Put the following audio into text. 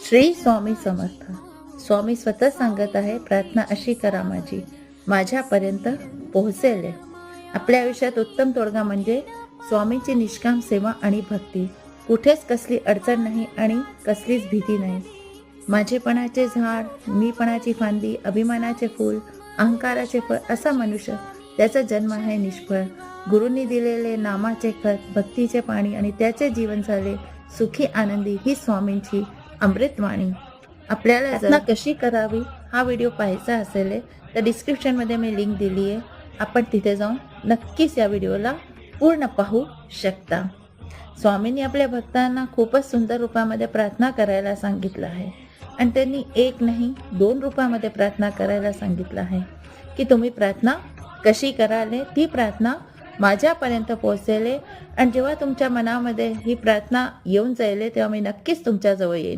श्री स्वामी समर्थ. स्वामी स्वतः सांगत आहे, प्रार्थना अशी करा माझ्यापर्यंत पोहोचेल. आपल्या आयुष्यात उत्तम तोडगा म्हणजे स्वामींची निष्काम सेवा आणि भक्ती. कुठेच कसली अडचण नाही आणि कसलीच भीती नाही. माझेपणाचे झाड, मीपणाची फांदी, अभिमानाचे फूल, अहंकाराचे फळ असा मनुष्य, त्याचा जन्म आहे निष्फळ. गुरूंनी दिलेले नामाचे खत, भक्तीचे पाणी आणि त्याचे जीवन झाले सुखी आनंदी. ही स्वामींची अमृतवाणी. आपल्याला प्रार्थना कशी करावी हा व्हिडिओ पाहायचा असेल तर डिस्क्रिप्शनमध्ये मी लिंक दिली आहे. आपण तिथे जाऊन नक्कीच या व्हिडिओला पूर्ण पाहू शकता. स्वामींनी आपल्या भक्तांना खूपच सुंदर रूपामध्ये प्रार्थना करायला सांगितलं आहे आणि त्यांनी एक नाही 2 रूपामध्ये प्रार्थना करायला सांगितलं आहे की तुम्ही प्रार्थना कशी कराल. ती प्रार्थना माझ्यापर्यंत पोहोचेल आणि जेव्हा तुमच्या मनामध्ये ही प्रार्थना येऊन जाईल तेव्हा मी नक्कीच तुमच्याजवळ येईन.